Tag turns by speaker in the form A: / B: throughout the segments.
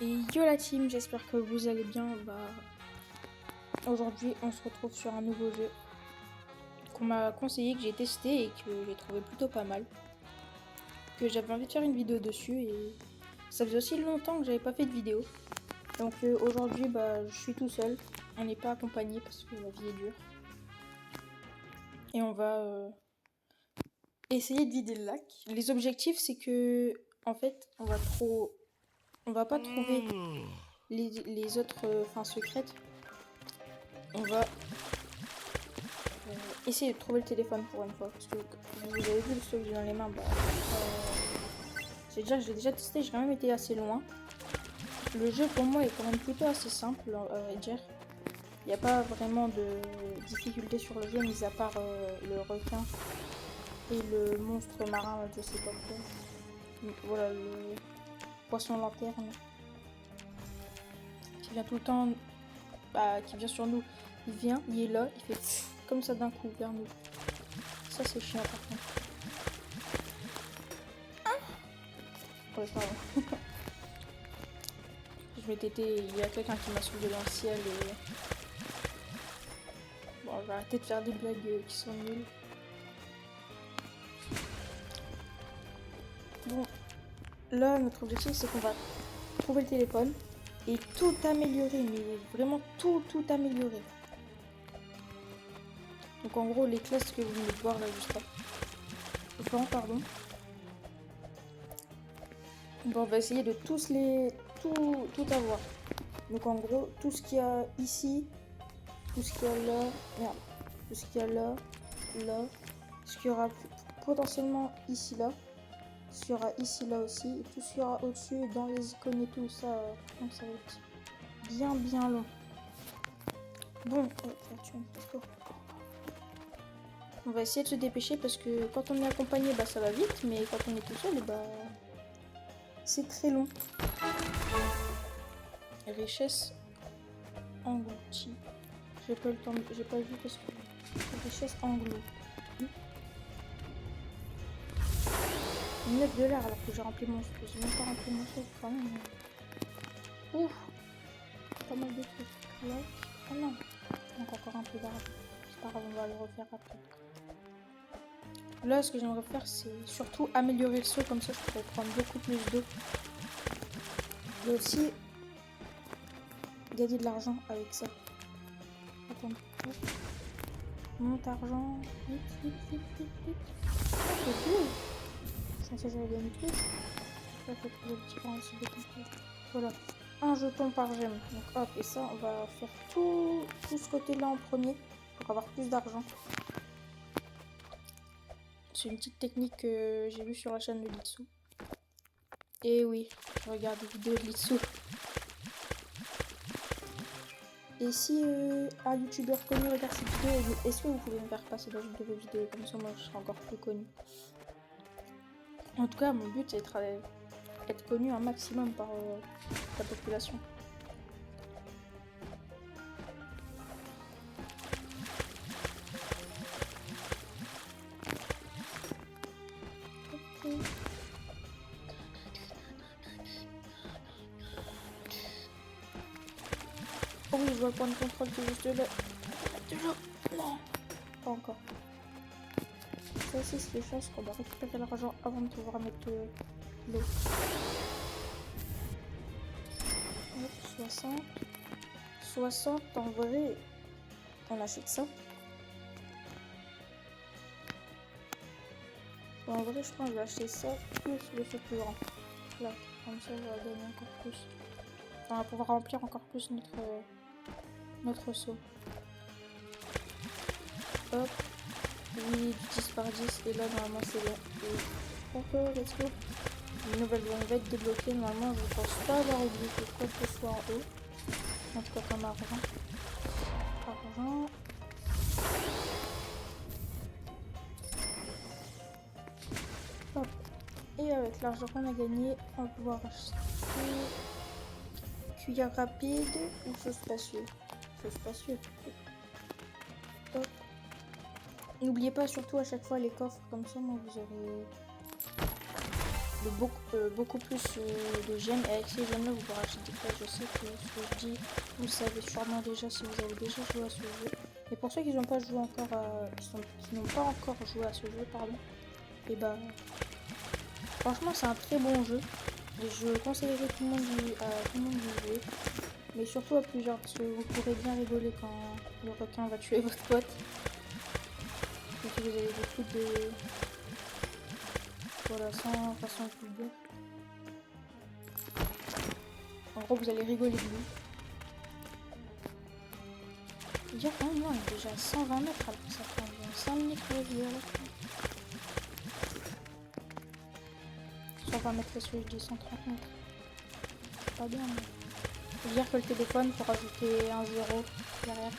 A: Et yo la team, j'espère que vous allez bien. Aujourd'hui, on se retrouve sur un nouveau jeu qu'on m'a conseillé, que j'ai testé et que j'ai trouvé plutôt pas mal. Que j'avais envie de faire une vidéo dessus et ça faisait aussi longtemps que j'avais pas fait de vidéo. Donc aujourd'hui, je suis tout seul. On n'est pas accompagné parce que la vie est dure. Et on va essayer de vider le lac. Les objectifs, c'est que en fait, on va pas trouver les autres fins secrètes. On va essayer de trouver le téléphone pour une fois. Parce que vous avez vu le saut que j'ai dans les mains. Je l'ai déjà testé, j'ai quand même été assez loin. Le jeu pour moi est quand même plutôt assez simple, à vrai dire. Il n'y a pas vraiment de difficulté sur le jeu, mis à part le requin et le monstre marin, je sais pas quoi. Voilà, le poisson lanterne. Qui vient tout le temps, qui vient sur nous. Il est là, il fait comme ça d'un coup vers nous. Ça c'est chiant par contre. Ouais, pardon. Il y a quelqu'un qui m'a soulevé dans le ciel et... Bon, je vais arrêter de faire des blagues qui sont nulles. Bon, là, notre objectif, c'est qu'on va trouver le téléphone et tout améliorer, mais vraiment tout améliorer. Donc en gros, les classes que vous venez de voir là, juste là. Pardon. Bon, on va essayer de tout avoir. Donc en gros, tout ce qu'il y a ici, tout ce qu'il y a là, merde, tout ce qu'il y a là, ce qu'il y aura potentiellement ici là, ce qu'il y aura ici là aussi, et tout ce qu'il y aura au-dessus, dans les icônes et tout ça, donc ça va être bien long. Bon, on va essayer de se dépêcher parce que quand on est accompagné, ça va vite, mais quand on est tout seul, c'est très long. Richesse engloutie. J'ai pas vu parce que richesse engloutie. 9 $ alors que j'ai rempli mon truc. J'ai même pas rempli mon truc quand même. Ouf, pas mal de trucs là. Oh non, encore un peu d'argent. C'est pas grave, on va le refaire après. Là, ce que j'aimerais faire, c'est surtout améliorer le saut, comme ça je pourrais prendre beaucoup plus d'eau. Et aussi gagner de l'argent avec ça. Attends. Monte argent. Vite. C'est cool. Je pensais que j'allais gagner plus. Là, faut trouver le petit principe de contrôle. Voilà. Un jeton par gemme. Donc hop, et ça, on va faire tout ce côté-là en premier pour avoir plus d'argent. C'est une petite technique que j'ai vue sur la chaîne de Litsu. Et oui, je regarde des vidéos de Litsu. Et si un youtubeur connu regarde cette vidéo, est-ce que vous pouvez me faire passer dans une de vos vidéos? Comme ça, moi, je serai encore plus connu. En tout cas, mon but, c'est d'être connu un maximum par la population. Oh oui, je vois le point de contrôle qui est juste là. Toujours. Non, pas encore. Ça aussi, c'est les chances qu'on va récupérer l'argent avant de pouvoir mettre l'eau. 60. 60, en vrai, on achète ça. Bon, en vrai, je pense que je vais acheter ça plus le fait plus grand. Là, comme ça, on va gagner encore plus. On va pouvoir remplir encore plus notre seau. Hop. Oui, 10 par 10. Et là, normalement, c'est bon. Encore, let's go. Une nouvelle zone va être débloquée. Normalement, je ne pense pas avoir oublié quoi que ce soit en haut. En tout cas, comme argent. Hop. Et avec l'argent qu'on a gagné, on va pouvoir acheter cuillère rapide ou chose spacieuse. Hop. N'oubliez pas surtout à chaque fois les coffres, comme ça, moi, vous aurez beaucoup plus de j'aime. Et avec ces j'aime là, vous pourrez acheter des classes. Je sais que ce que je dis, vous le savez sûrement déjà si vous avez déjà joué à ce jeu. Et pour ceux qui n'ont pas joué encore qui n'ont pas encore joué à ce jeu, pardon, et bah franchement c'est un très bon jeu. Et je conseillerais tout le monde à tout le monde d'y jouer. Mais surtout à plusieurs, parce que vous pourrez bien rigoler quand le requin va tuer votre pote. Et que vous avez beaucoup de... Voilà, sans façon de plus dire. En gros, vous allez rigoler de lui. Je veux dire, oh non, il est déjà à 120 mètres, alors que ça prend bien 5 minutes pour la vidéo à la fin. 120 mètres, qu'est-ce que je dis, 130 mètres. C'est pas bien, mais... Je veux dire que le téléphone, pour rajouter un 0 derrière.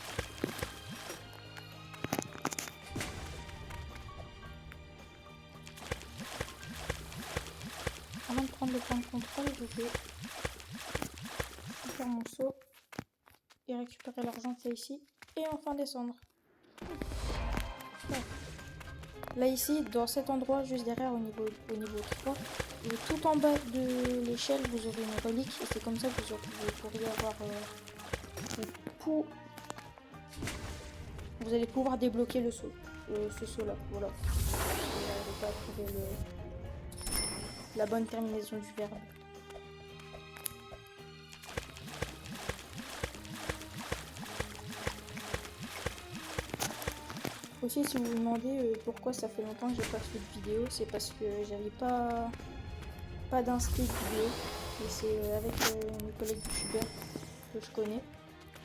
A: Avant de prendre le point de contrôle, je vais faire mon saut et récupérer l'argent qu'il y a ici. Et enfin descendre. Ouais. Là ici, dans cet endroit, juste derrière, au niveau 3, et tout en bas de l'échelle, vous aurez une relique. Et c'est comme ça que vous pourriez avoir... Vous allez pouvoir débloquer le saut. Ce saut là, voilà. Je n'arrive pas à trouver la bonne terminaison du verbe. Aussi, si vous vous demandez pourquoi ça fait longtemps que j'ai pas fait de vidéo, c'est parce que j'avais pas d'inspi de vidéo. Et c'est avec mes collègues youtubeurs que je connais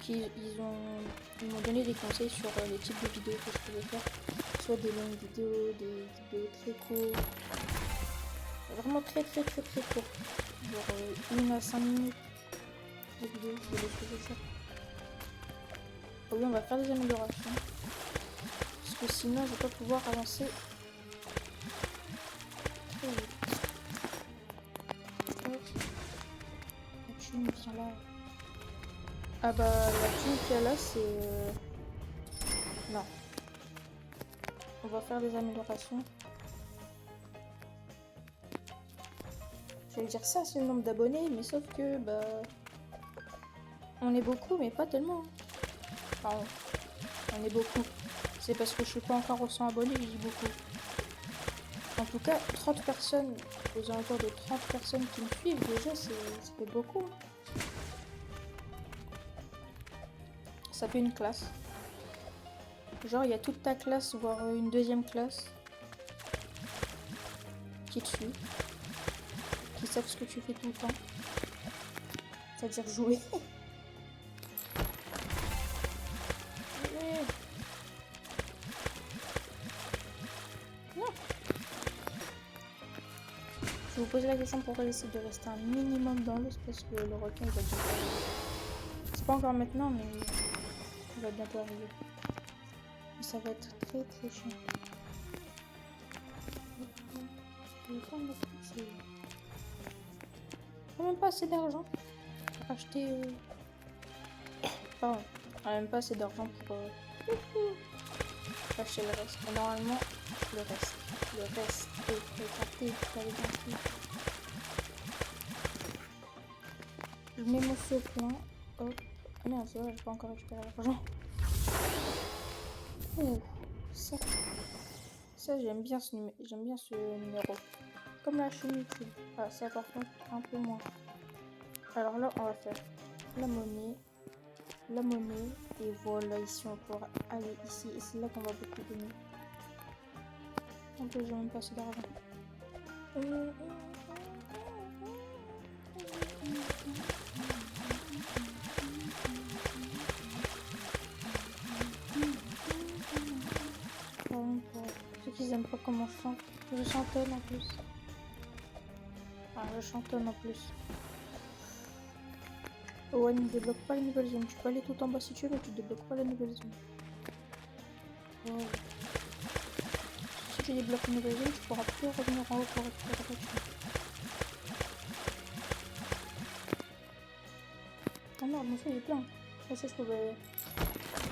A: ils m'ont donné des conseils sur les types de vidéos que je pouvais faire. Soit des longues vidéos, des vidéos très courtes. Vraiment très court. Genre 1 à 5 minutes de vidéo, je vais les ça. Oui, on va faire des améliorations. Parce que sinon, je vais pas pouvoir avancer très vite. La thune vient là. Ah bah, la thune qu'il y a là, c'est... Non. On va faire des améliorations. Je vais dire ça, c'est le nombre d'abonnés, mais sauf que, bah... On est beaucoup, mais pas tellement. Enfin, on est beaucoup. C'est parce que je suis pas encore aux 100 abonnés que je dis beaucoup. En tout cas, 30 personnes, aux alentours de 30 personnes qui me suivent, déjà, ça fait beaucoup. Ça fait une classe. Genre, il y a toute ta classe, voire une deuxième classe qui te suit. Qui savent ce que tu fais tout le temps. C'est-à-dire jouer. Non. Je vous pose la question pourquoi j'essaie de rester un minimum dans l'eau, parce que le requin il va bientôt arriver. C'est pas encore maintenant, mais il va bientôt arriver. Et ça va être très chiant. J'ai même pas assez d'argent pour acheter. Pardon, j'ai même pas assez d'argent pour acheter le reste. Mais normalement, le reste est capté par les gentils. Je mets mon saut plein. Hop. Ah merde, c'est vrai, j'ai pas encore récupéré l'argent. Ouh, ça j'aime bien ce numéro. Comme la chaîne YouTube. Ah, ça par contre un peu moins. Alors là, on va faire la monnaie, et voilà, ici on pourra aller ici, et c'est là qu'on va beaucoup donner. En plus, j'ai même pas assez d'argent. Pour ceux qui n'aiment pas comment je chante, je chantonne en plus. Enfin, je chantonne en plus. Ouais, ne débloque pas les nouvelles zones. Tu peux aller tout en bas si tu veux, mais tu débloques pas les nouvelles zones. Wow. Si tu débloques une nouvelle zone, tu pourras plus revenir en haut pour récupérer la thune. Ah merde, mon feu il est plein. Je pensais que je pouvais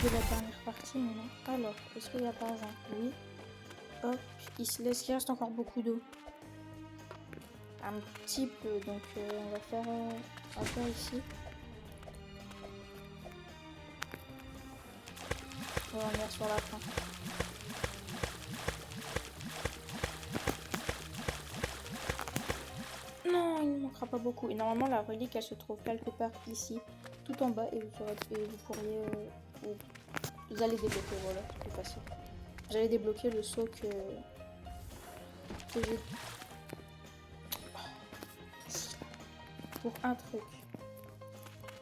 A: de la dernière partie, mais non. Alors, est-ce qu'il y a par exemple? Oui. Hop, il reste encore beaucoup d'eau. un petit peu. Donc on va faire ici. On va revenir sur la fin. Non, il ne manquera pas beaucoup. Et normalement, la relique, elle se trouve quelque part ici, tout en bas, et vous pourriez... vous allez débloquer, voilà, c'est plus facile. Vous allez débloquer le saut que j'ai... Pour un truc.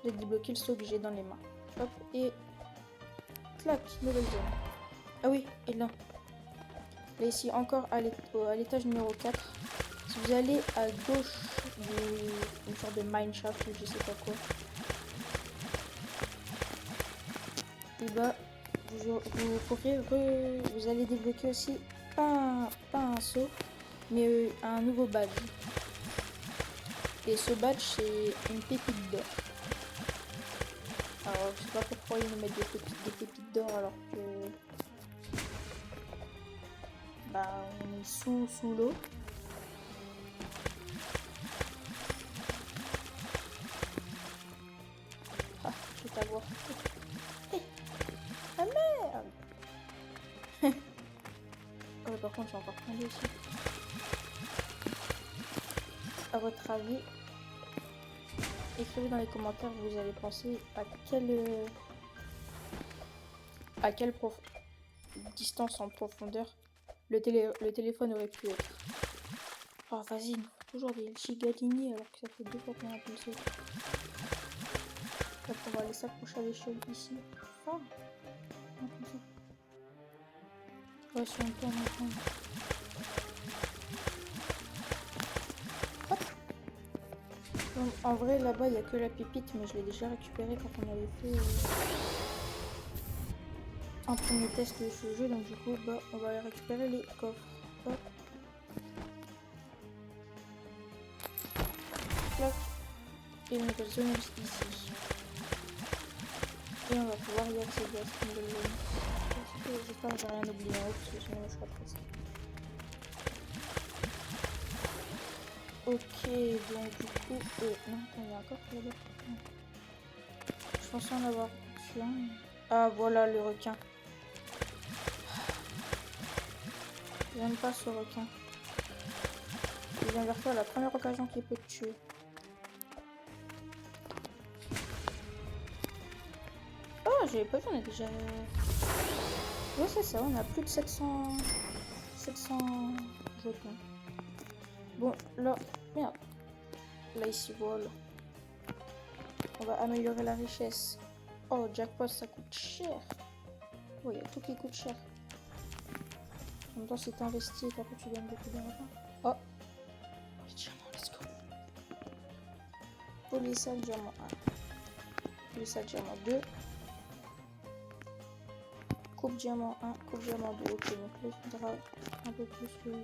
A: J'ai débloqué le saut que j'ai dans les mains. Hop, et... clac, nouvelle zone. Ah oui, et là. Là, ici, encore à l'étage numéro 4. Si vous allez à gauche d'une sorte de mineshaft ou je sais pas quoi, et bah vous allez débloquer aussi pas un saut, mais un nouveau badge. Et ce badge, c'est une pépite d'or. Alors je sais pas pourquoi ils nous mettent des pépites d'or alors que bah on est sous l'eau. Ah, je vais t'avoir. Ah merde. Oh, par contre j'ai encore plein de aussi. À votre avis, écrivez dans les commentaires, vous allez penser à quelle distance en profondeur le téléphone aurait pu être. Oh vas-y, il nous faut toujours des giga-lignées alors que ça fait 2 fois qu'on a poussé. Donc on va aller s'accrocher à l'échelle ici. Ah, comme ça. Ouais, si on tourne ensemble. Donc, en vrai, là-bas, il n'y a que la pépite, mais je l'ai déjà récupérée quand on avait fait un premier test de ce jeu. Donc du coup, bah, on va aller récupérer les coffres. Hop. Clac. Et une nouvelle zone ici. Et on va pouvoir y accéder à cette nouvelle zone. J'espère que j'ai rien oublié en haut, parce que sinon je serai presque. Ok, donc du coup... non, attends, il y a un coffre là-bas. Je pensais en avoir reçu un. Ah, voilà le requin. J'aime pas ce requin. Il vient vers toi à la première occasion qu'il peut te tuer. Oh, j'avais pas vu, on a déjà... Ouais, c'est ça, on a plus de 700 jetons. Bon, là... Merde. Là, ici, voilà. On va améliorer la richesse. Oh, jackpot, ça coûte cher. Oh, il y a tout qui coûte cher. En même temps, si t'es investi et qu'après tu gagnes beaucoup d'argent. Oh, les diamants, let's go. Polysal diamant 1. Polysal diamant 2. Coupe diamant 1, coupe diamant 2. Ok, donc là, il faudra un peu plus de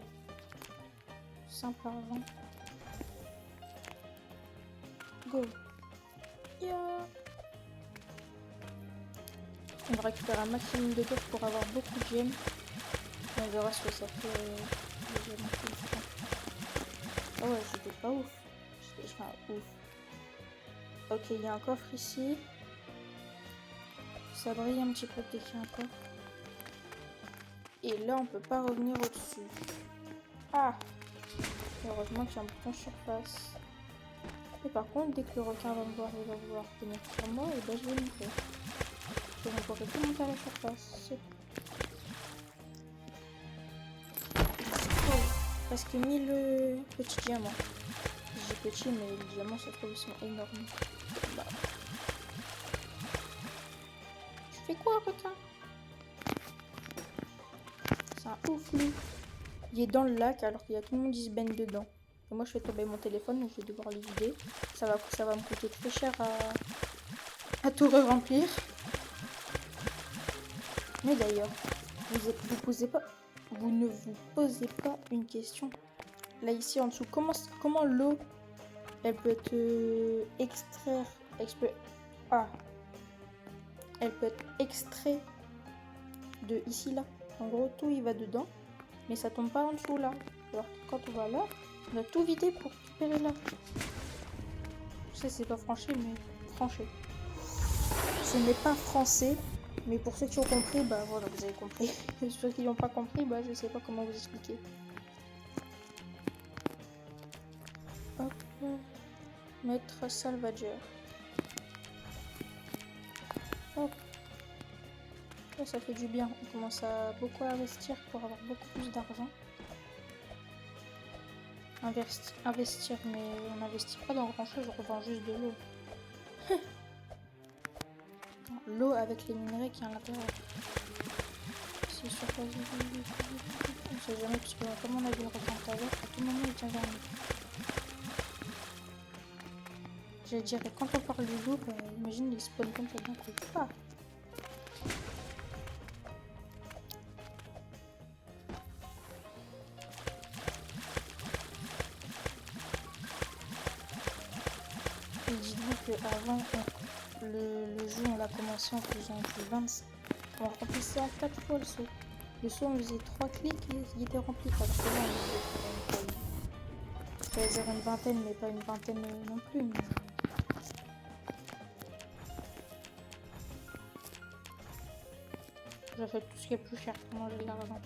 A: simple argent. Go. Yeah. On va récupérer un maximum de coffres pour avoir beaucoup de gemmes. On verra ce que ça fait. Oh ouais, c'était pas ouf. C'était pas ouf. Ok, il y a un coffre ici. Ça brille un petit peu dès qu'il y a un coffre. Et là, on peut pas revenir au-dessus. Ah! Heureusement qu'il y a un bouton surface. Et par contre, dès que le requin va me voir, il va vouloir venir sur moi, et ben je vais monter. Je ne pourrai plus monter à la surface. Oh, presque 1000 petits diamants. Je dis petit, mais les diamants, ça trouve, ils sont énormes. Bah. Tu fais quoi, requin? C'est un ouf, lui. Il est dans le lac alors qu'il y a tout le monde qui se baigne dedans. Et moi, je fais tomber mon téléphone, donc je vais devoir le vider. Ça va me coûter très cher à tout re-remplir. Mais d'ailleurs, vous ne vous posez pas une question. Là, ici, en dessous, comment l'eau, elle peut être elle peut être extraite de ici, là. En gros, tout, il va dedans. Mais ça tombe pas en dessous, là. Alors, quand on va là, On a tout vidé pour récupérer là. Je sais, c'est pas franchi, mais franchi. Ce n'est pas français, mais pour ceux qui ont compris, bah voilà, vous avez compris. Ceux qui n'ont pas compris, bah je sais pas comment vous expliquer. Hop. Maître Salvageur. Hop. Là, ça fait du bien. On commence à beaucoup investir pour avoir beaucoup plus d'argent. Investir, mais on n'investit pas dans grand chose, on revend juste de l'eau. L'eau avec les minerais qui est à l'intérieur. C'est sûr que on sait jamais, parce que comme on a vu le requin tout à l'heure, à tout moment il tient vers nous. Je dirais, quand on parle du loup, bah, imagine il spawn comme ça d'un coup. Ah. Et dites-vous qu'avant, le jeu, on l'a commencé en faisant du 25. On remplissait en 4 fois le saut. Le saut, on faisait 3 clics et il était rempli. Alors que là, on faisait, je vais dire une vingtaine, mais pas une vingtaine non plus. Mais... j'achète tout ce qui est plus cher pour manger de l'argent.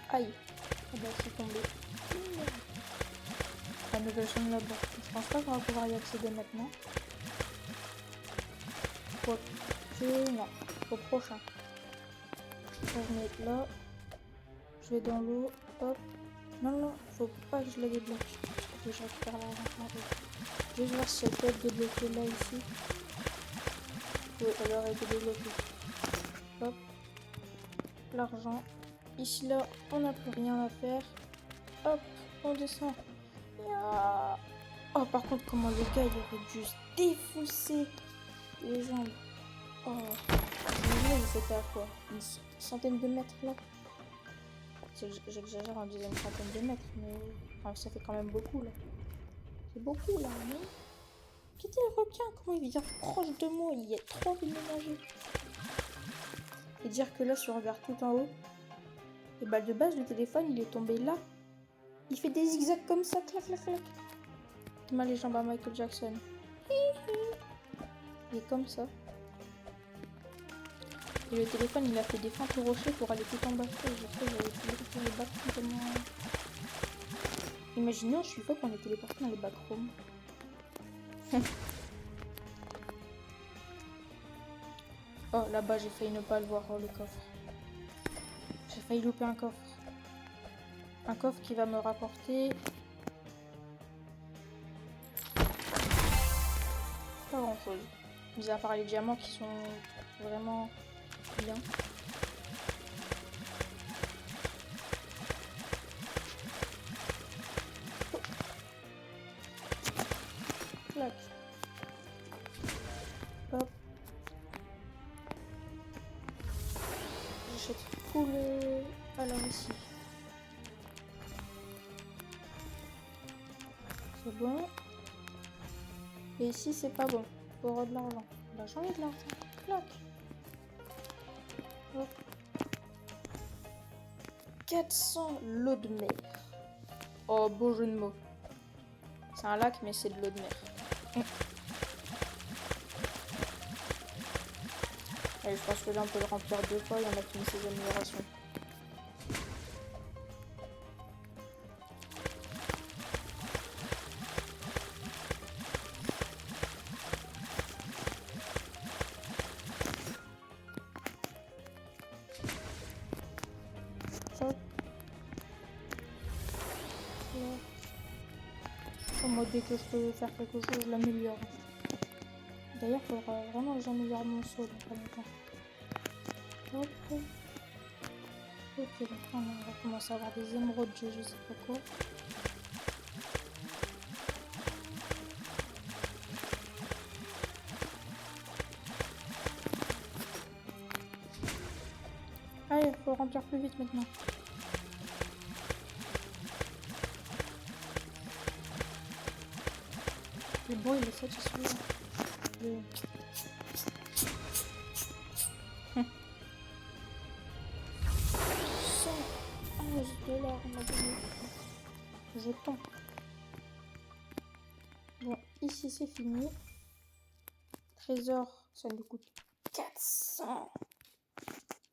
A: Aïe! Ah bah, c'est tombé. La nouvelle chaîne là-bas. Je pense pas qu'on va pouvoir y accéder maintenant. Quoique, non. Au prochain. Je vais mettre là. Je vais dans l'eau. Hop. Non, non, faut pas que je la débloque. Faut que je récupère l'argent. Je vais voir si elle peut être débloquée là, ici. Oui, elle aurait été débloquée. Hop. L'argent. Ici, là, on n'a plus rien à faire. Hop, on descend. Oh, par contre, comment le gars, il aurait dû se défousser les jambes. Oh, c'était à quoi? Une centaine de mètres là? J'exagère en disant une centaine de mètres, mais enfin, ça fait quand même beaucoup là. C'est beaucoup là, non? Quittez le requin, comment il vient proche de moi? Il est trop déménagé. Et dire que là, si on regarde tout en haut, et bah de base, le téléphone il est tombé là. Il fait des zigzags comme ça, clac clac clac. Il m'a les jambes à Michael Jackson. Il est comme ça. Et le téléphone il a fait des feintes au rocher pour aller tout en bas. J'ai cru que j'allais tout les backrooms tellement... Imaginez, je suis fois qu'on est téléporté dans les backrooms. Oh là-bas j'ai failli ne pas le voir, oh, le coffre. J'ai failli louper un coffre. Un coffre qui va me rapporter... pas grand chose. Mis à part les diamants qui sont vraiment bien. Clac. Hop. J'achète tout le... alors ici. C'est bon. Et ici c'est pas bon. Faut avoir de l'argent. L'argent et de l'argent. Clac. Hop. 400 l'eau de mer. Oh, beau jeu de mots. C'est un lac, mais c'est de l'eau de mer. Allez, je pense que là, on peut le remplir 2 fois et on a fini ses améliorations. Moi, dès que je peux faire quelque chose, je l'améliore. D'ailleurs, il faudra vraiment que j'améliore mon saut dans pas longtemps. Hop. Ok, donc on va commencer à avoir des émeraudes, je sais pas quoi. Allez, faut remplir plus vite maintenant. Le bon, il est satisfaisant. temps. Bon, ici c'est fini. Trésor, ça nous coûte 400.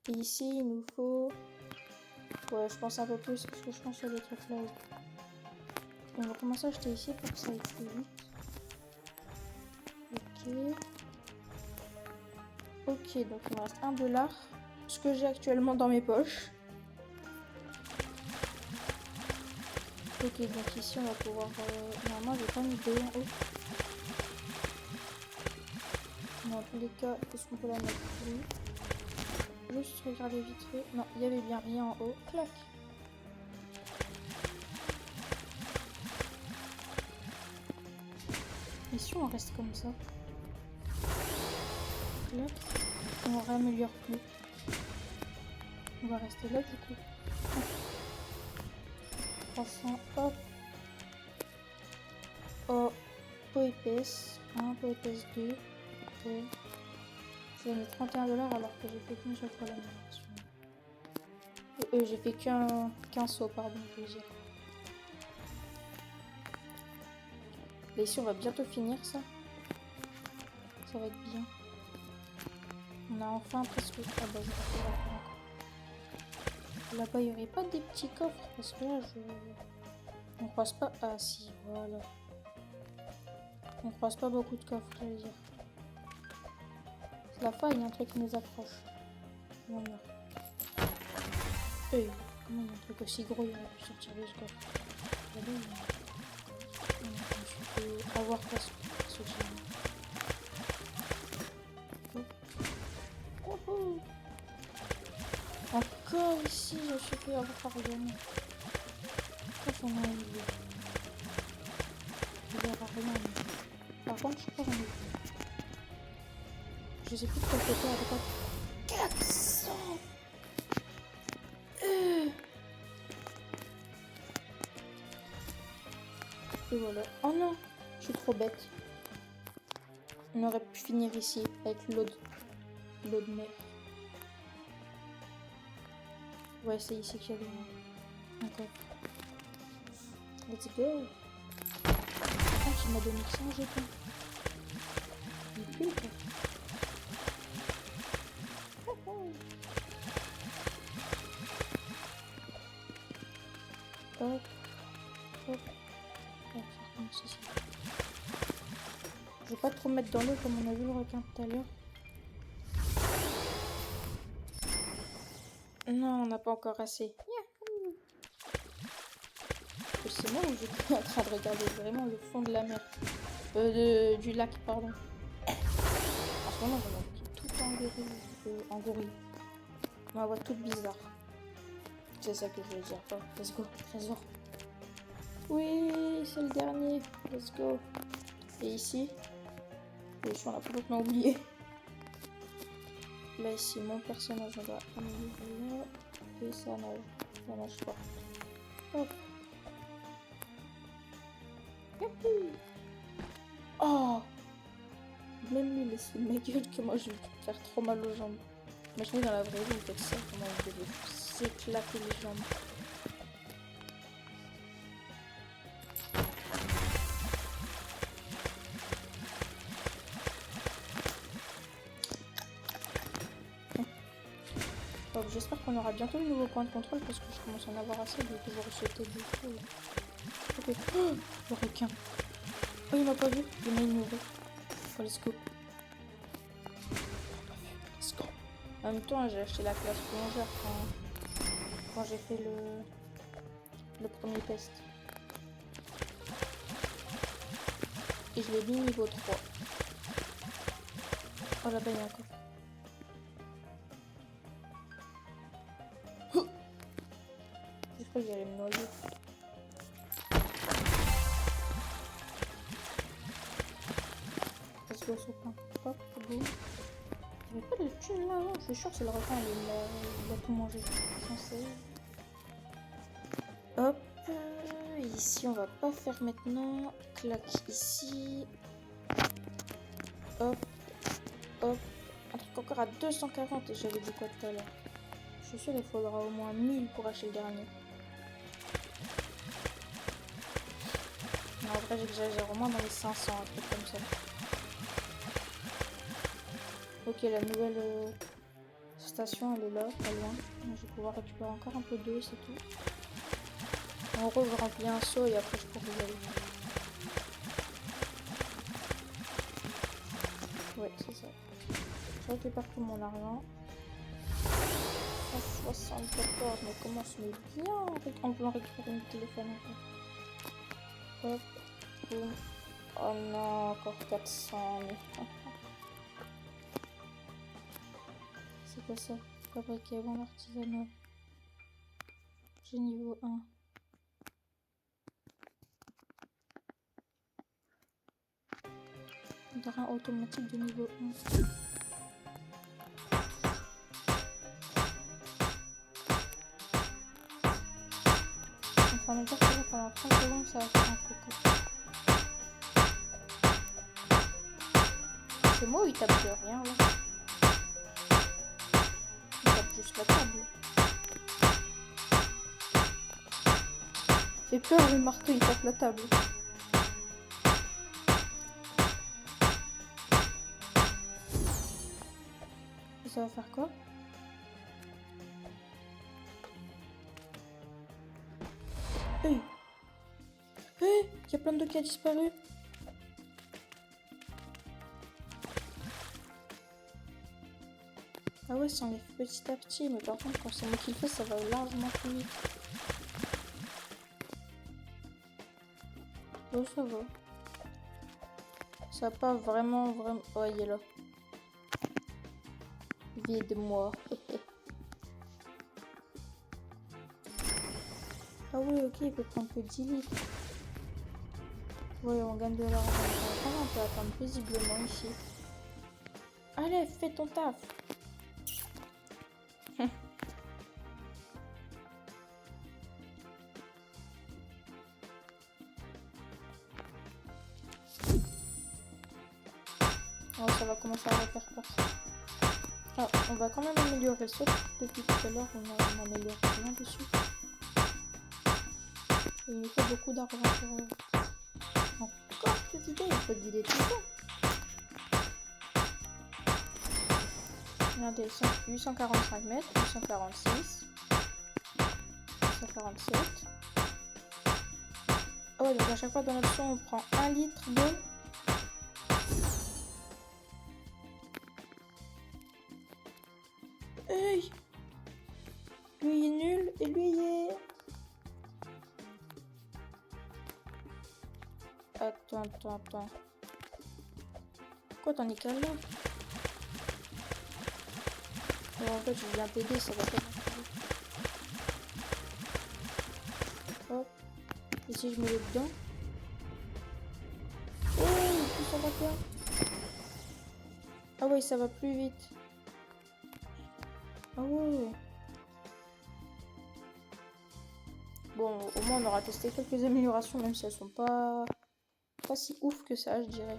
A: Et ici, il nous faut... Ouais, je pense un peu plus parce que je pense qu'il y a des trucs là. On va commencer à acheter ici pour que ça aille plus vite. Ok. Ok, donc il me reste $1. Ce que j'ai actuellement dans mes poches. Ok, donc ici on va pouvoir... Normalement, j'ai pas mis d'eau en haut. Dans tous les cas, est-ce qu'on peut la mettre? Oui. Juste regarder vite fait. Non, il y avait bien rien en haut. Clac. Ici on reste comme ça. Clac. On réaméliore plus. On va rester là du coup. 300, hop. Oh, peau épaisse. 1, peau épaisse 2. Ok. J'ai mis $31 alors que j'ai fait qu'une seule fois l'amélioration. J'ai fait qu'un saut, pardon, je veux dire. Là, ici, on va bientôt finir ça. Ça va être bien. On a enfin presque... Ah bah, je vais faire encore. Là-bas, il n'y aurait pas des petits coffres parce que là, on croise pas... Ah si, voilà. On croise pas beaucoup de coffres, je veux dire. C'est la fin, il y a un truc qui nous approche. On meurt. Comment il y a un truc aussi gros, il aurait pu sortir de ce coffre. Là-bas, je peux avoir quoi ce chien. Oh. Encore ici, je suis fait avoir par rien. Qu'est-ce qu'on a oublié? Il n'y aura rien. Par contre, je crois qu'on est... Je sais plus de quel côté à droite. 400. Et voilà. Oh non, je suis trop bête. On aurait pu finir ici avec l'eau de mer. Ouais, c'est ici qu'il y avait encore. Let's go. Par contre, il m'a donné 100 jetons. Il est plus quoi. Hop. Hop. Je vais pas trop me mettre dans l'eau comme on a vu le requin tout à l'heure. Non, on n'a pas encore assez. C'est moi où j'étais en train de regarder vraiment le fond de la mer. Du lac, pardon. En ce moment, je vois tout en gorille. On la voit toute bizarre. C'est ça que je veux dire. Oh, let's go, trésor. Oui, c'est le dernier. Let's go. Et ici, on l'a complètement oublié. Là, ici, mon personnage, on va améliorer là. Et ça nage pas. Hop. Oh! Même lui, laisse ma gueule que moi, je vais faire trop mal aux jambes. Imaginez dans la vraie vie, vous faites ça, comment vous devez s'éclater les jambes. J'espère qu'on aura bientôt le nouveau point de contrôle parce que je commence à en avoir assez de toujours sauter des fous. Ok. Oh, le requin. Oh, il m'a pas vu. Il m'a ignoré. Oh, let's go. Let's go. En même temps, j'ai acheté la classe plongeur quand j'ai fait le premier test. Et je l'ai mis niveau 3. Oh, là-bas, il y a un coffre. Je crois qu'il allait me noyer. Let's go, sur point. Hop, c'est bon. Il n'y avait pas de thunes là, non? Je suis sûre que c'est le requin, il a tout mangé. Censé. Hop. Ici, on va pas faire maintenant. Clac, ici. Hop. Hop. Un truc encore à 240 et j'avais dit quoi tout à l'heure. Je suis sûre qu'il faudra au moins 1000 pour acheter le dernier. Après, j'exagère au moins dans les 500, un truc comme ça. Ok, la nouvelle station, elle est là, pas loin. Donc, je vais pouvoir récupérer encore un peu d'eau, c'est tout. En gros, je remplis un seau et après, je pourrai y aller. Ouais, c'est ça. Je récupère tout mon argent. 174, mais comment on se met bien en voulant récupérer mon téléphone encore. Hop, boum. Oh non, encore 400, mais... C'est quoi ça? Fabriqué avant l'artisanat. J'ai niveau 1. Drain automatique de niveau 1. On va me dire que là, pendant 30 secondes, ça va faire un truc. C'est moi ou il tape de rien là? Il tape juste la table. Fait peur le marteau, il tape la table. Et ça va faire quoi? Hey! Hey! Il y a plein d'eau qui a disparu. Ah ouais, ça enlève petit à petit, mais par contre, quand c'est moi qui le fais, ça va largement plus vite. Oh, ça va. Ça va pas vraiment... Oh, il est là. Vide-moi. Ah oui, ok, il peut prendre que 10 litres. Oui, on gagne de l'argent. On peut attendre paisiblement ici. Allez, fais ton taf. Oh, ça va commencer à refaire peur. Ah, on va quand même améliorer le saut. Depuis tout à l'heure, on améliore rien dessus. Et il faut beaucoup d'argent pour... Encore cette idée, il faut vider tout ça. Regardez, 845 mètres, 846, 847. Oh, donc à chaque fois dans l'option, on prend 1 litre d'eau. Hey! Lui il est nul et lui il est... Attends. Pourquoi t'en es qu'à là? En fait, je viens t'aider, ça va pas marcher. Hop. Et si je me mets dedans? Oh, plus 121. Ah ouais, ça va plus vite. Ah ouais. Bon, au moins on aura testé quelques améliorations, même si elles sont pas si ouf que ça, je dirais.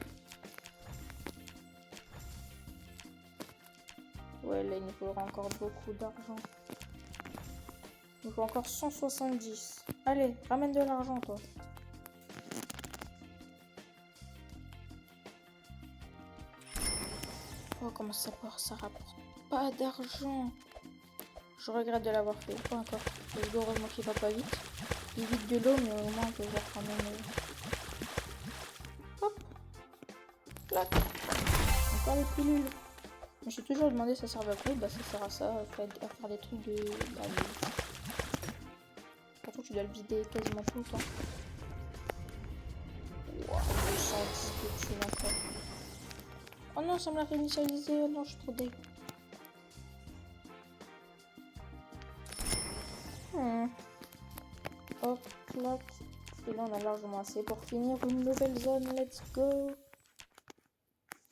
A: Ouais, là, il nous faudra encore beaucoup d'argent. Il nous faut encore 170. Allez, ramène de l'argent, toi. Oh, comment ça part? Ça rapporte pas d'argent. Je regrette de l'avoir fait. Pas encore. Heureusement qu'il va pas vite. Il vide de l'eau, mais au moins on peut voir quand même. Hop. Clac. Encore les pilules. Je me suis toujours demandé ça servait à quoi. Bah ça sert à ça, à faire des trucs de... Surtout tu dois le vider quasiment tout le temps. Wow, 210 de thunes encore. Oh non, ça me l'a réinitialisé. Oh non, je suis trop dégueu. Hop, clac. Et là, on a largement assez pour finir une nouvelle zone. Let's go.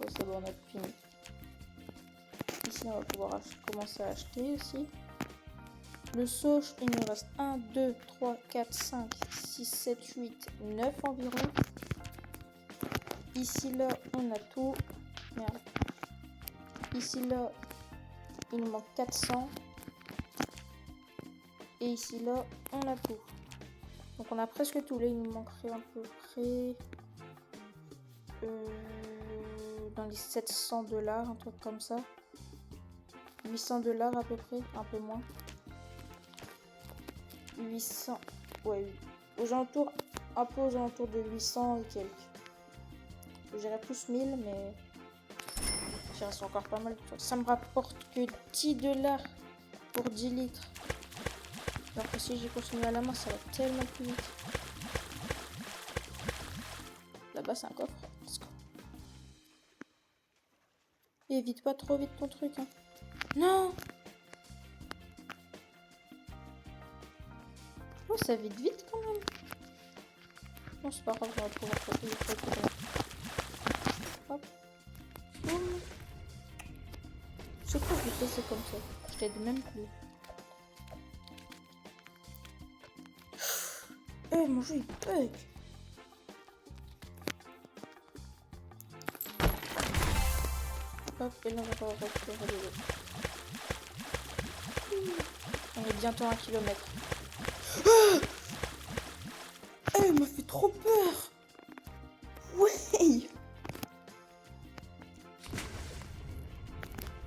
A: Oh, c'est bon, on a fini. Ici, on va pouvoir commencer à acheter aussi. Le seau, il nous reste 1, 2, 3, 4, 5, 6, 7, 8, 9 environ. Ici, là, on a tout. Merde. Ici, là, il nous manque 400. Et ici, là, on a tout. Donc on a presque tout. Là, il nous manquerait à peu près dans les 700 $, un truc comme ça. 800 $ à peu près, un peu moins. 800, ouais, aux alentours, un peu aux alentours de 800 et quelques. Je dirais plus 1000, mais j'ai resté encore pas mal de trucs. Ça me rapporte que 10 $ pour 10 litres. Alors que si j'ai continué à la main, ça va tellement plus vite. Là-bas, c'est un coffre. Évite pas trop vite ton truc, hein. Non! Oh, ça vite vite quand même. Non, c'est pas grave, on va pouvoir passer les trucs. Hop. C'est quoi je vais passer comme ça? Je t'aide même plus. Eh, mon jeu il bug. Hop, et là on va récupérer les autres. On est bientôt à 1 km. Ah, eh, elle m'a fait trop peur. Ouais. Il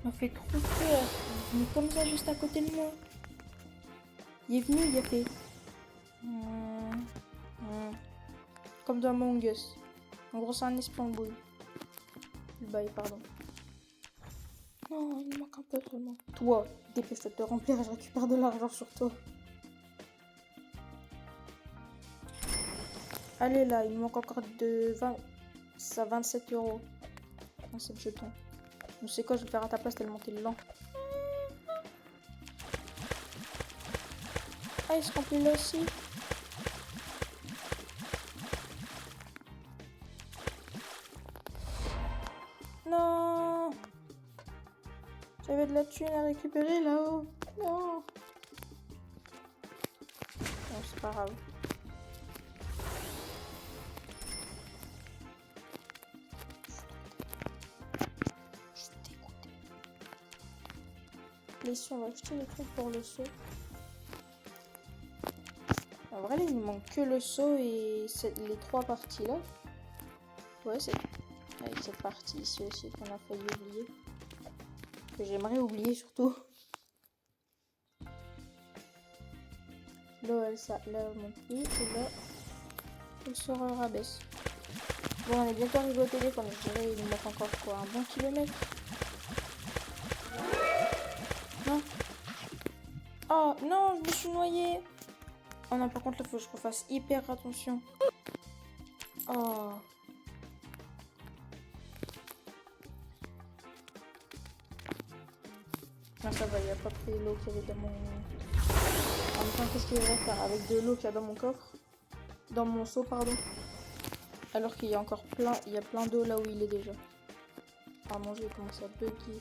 A: m'a fait trop peur. Il est venu comme ça juste à côté de moi. Il est venu, il a fait... Comme dans Among Us. En gros, c'est un espion bouille. Le bail, pardon. Non, il manque un peu seulement. Toi, dépêche-toi de te remplir et je récupère de l'argent sur toi. Allez là, il me manque encore de 20... Ça 27 €. 27 jetons. Donc c'est quoi, je vais le faire à ta place tellement t'es lent. Ah, il se remplit là aussi. Non. J'avais de la thune à récupérer là-haut. Non. Bon, c'est pas grave. Je suis dégoûtée. Là, ici, on va acheter les trucs pour le seau. En vrai, là, il ne manque que le seau et les 3 parties là. Ouais, c'est avec cette partie ici aussi qu'on a failli oublier. Que j'aimerais oublier surtout. Là, ça, là, mon prix. Et là, le sera rabaisse. Bon, on est bientôt arrivé au téléphone. Je dirais, il nous manque encore quoi, un bon kilomètre. Non. Oh, non, je me suis noyée. Oh non, par contre, là, faut que je refasse hyper attention. Oh. Non, ça va, il n'y a pas pris l'eau qu'il y avait dans mon... En même temps, qu'est-ce qu'il va faire avec de l'eau qu'il y a dans mon coffre? Dans mon seau, pardon. Alors qu'il y a encore plein, il y a plein d'eau là où il est déjà. Ah, mon jeu, il commence à bugger.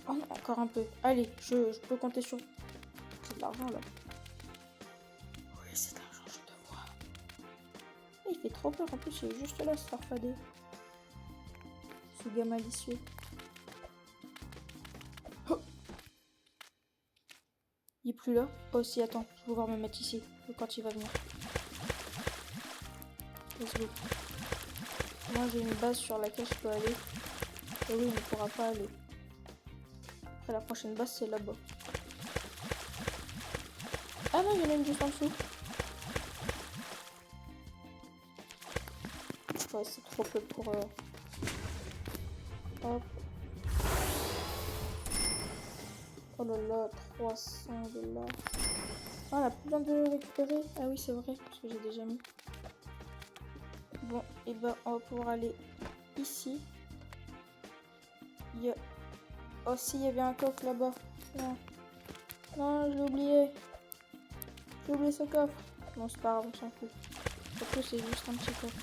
A: Oh non, encore un peu. Allez, je peux compter sur... C'est de l'argent là. Oui, c'est de l'argent, je te vois. Il fait trop peur, en plus il est juste là, ce farfadet. Ce gars malicieux. Oh. Il est plus là. Oh si, attends, je vais pouvoir me mettre ici quand il va venir. Let's go. Moi j'ai une base sur laquelle je peux aller. Et oui, il ne pourra pas aller. Après la prochaine base c'est là-bas. Ah non, il y en a une juste en dessous. Ouais, c'est trop peu pour... Hop. Oh là là, 300 $. Ah, on a plus besoin de récupérer. Ah oui, c'est vrai, parce que j'ai déjà mis. Bon, et ben on va pouvoir aller ici. Il y a... Oh si, il y avait un coffre là-bas. Non. Non, je l'ai oublié. J'ai oublié ce coffre. Bon, c'est pas grave, on s'en fout. Surtout, c'est juste un petit coffre.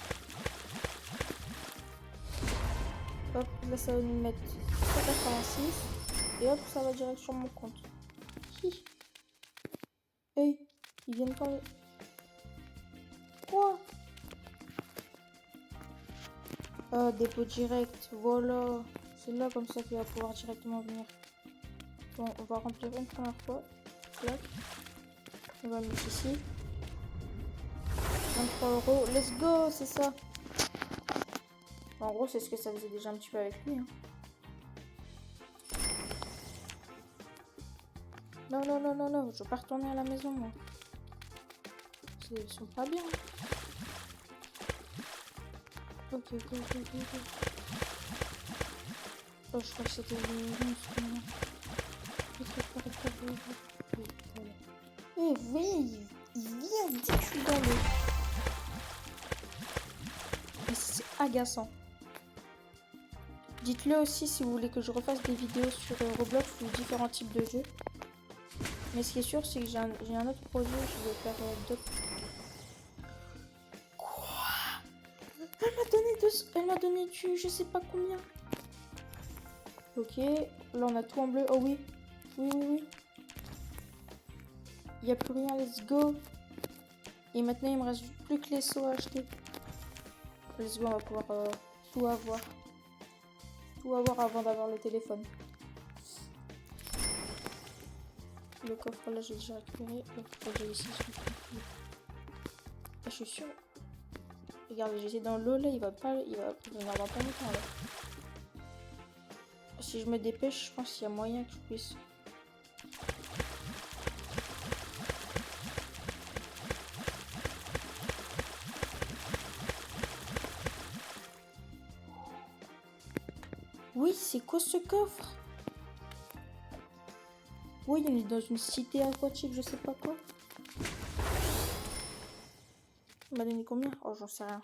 A: Hop, là ça va nous mettre 186. Et hop, ça va direct sur mon compte. Hi. Hey, ils viennent quand même. Quoi? Ah, dépôt direct, voilà. C'est là comme ça qu'il va pouvoir directement venir. Bon, on va remplir une première fois. Là. On va le mettre ici. 3 €. Let's go, c'est ça. En gros, c'est ce que ça faisait déjà un petit peu avec lui. Hein. Non, non, non, non, non. Je veux pas retourner à la maison, moi. Ils sont pas bien. Ok, ok, ok, ok, ok. Oh, je crois que c'était le monstre. Eh oui, il vient dès que je suis dans l'eau. Mais c'est agaçant. Dites-le aussi si vous voulez que je refasse des vidéos sur Roblox ou différents types de jeux. Mais ce qui est sûr, c'est que j'ai un autre projet, je vais faire d'autres. Quoi? Elle m'a donné du je sais pas combien. Ok, là on a tout en bleu. Oh oui, oui, oui, oui. Il n'y a plus rien, let's go. Et maintenant il me reste plus que les sauts à acheter. Let's go, on va pouvoir tout avoir. Tout avoir avant d'avoir le téléphone. Le coffre là j'ai déjà récupéré. Le coffre j'ai ici. Je suis sûre. Regarde, j'essaie dans l'eau là, il va venir dans pas longtemps là. Si je me dépêche, je pense qu'il y a moyen que je puisse. Oui, c'est quoi ce coffre? Oui, on est dans une cité aquatique, je sais pas quoi. Il m'a donné combien? Oh, j'en sais rien.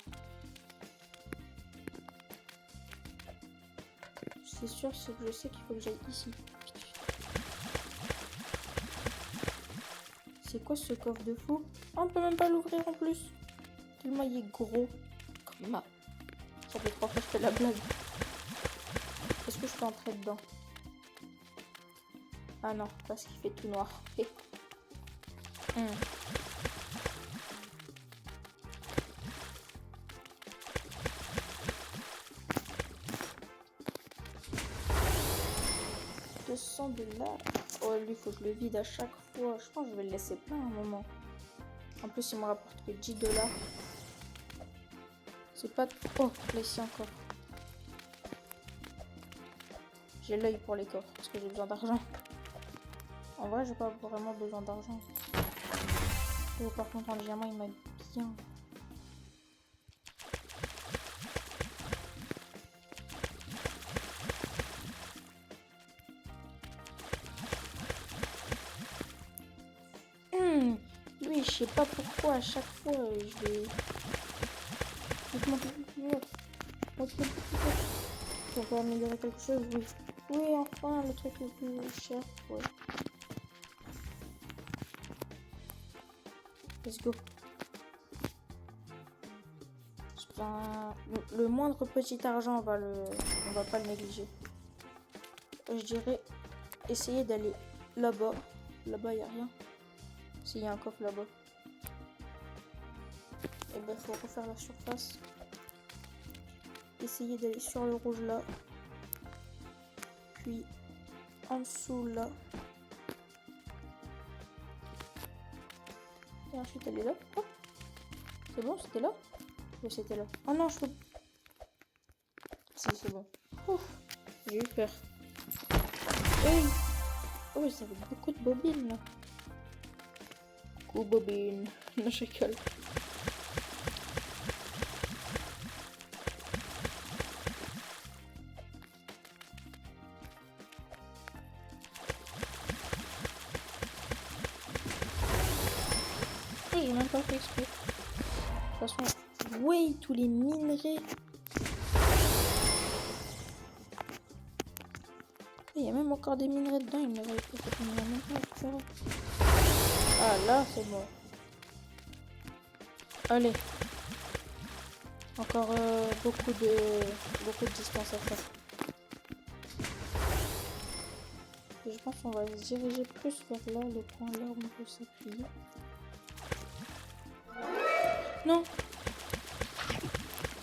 A: C'est sûr, c'est que je sais qu'il faut que j'aille ici. C'est quoi ce coffre de fou? Oh, on peut même pas l'ouvrir en plus. Tellement il est gros. Comme ma. Ça fait 3 fois que je fais la blague. Est-ce que je peux entrer dedans? Ah non, parce qu'il fait tout noir. Hum. $200. Oh, lui, faut que je le vide à chaque fois. Je pense que je vais le laisser plein à un moment. En plus, il me rapporte que $10. C'est pas... Oh, là, ici encore. J'ai l'œil pour les coffres parce que j'ai besoin d'argent. En vrai, j'ai pas vraiment besoin d'argent. Oh, par contre, un diamant, il m'a bien... Lui, je sais pas pourquoi à chaque fois, je vais... On peut améliorer quelque chose, oui. Oui, enfin, le truc le plus cher, ouais. Let's go. Le moindre petit argent, on va pas le négliger. Je dirais essayer d'aller là-bas. Là-bas, il n'y a rien. S'il y a un coffre là-bas. Et ben, faut refaire la surface. Essayer d'aller sur le rouge là. Puis en dessous là. Et ensuite aller là. Oh. C'est bon, c'était là? Oui, c'était là. Oh non, je peux... Si, c'est bon. J'ai eu peur. Hey. Oh, ça fait beaucoup de bobines là. Beaucoup de bobines. Non, je rigole. J'ai même pas fait exprès. De toute façon, oui, tous les minerais. Il y a même encore des minerais dedans, il me reste. Ah là, c'est bon. Allez. Encore beaucoup de distance à faire. Et je pense qu'on va se diriger plus vers là, le point là où on peut s'appuyer. Non.